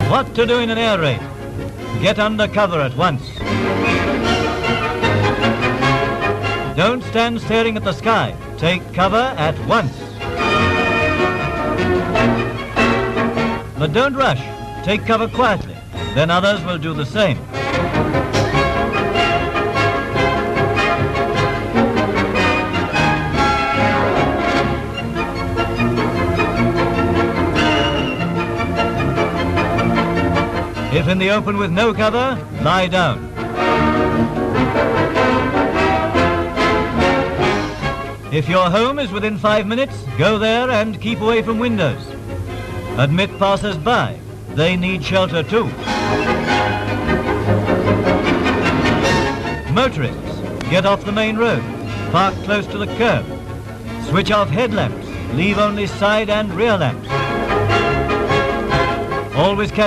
What to do in an air raid? Get under cover at once. Don't stand staring at the sky. Take cover at once. But don't rush. Take cover quietly. Then others will do the same. If in the open with no cover, lie down. If your home is within 5 minutes, go there and keep away from windows. Admit passers-by. They need shelter too. Motorists, get off the main road. Park close to the curb. Switch off headlamps. Leave only side and rear lamps. Always carry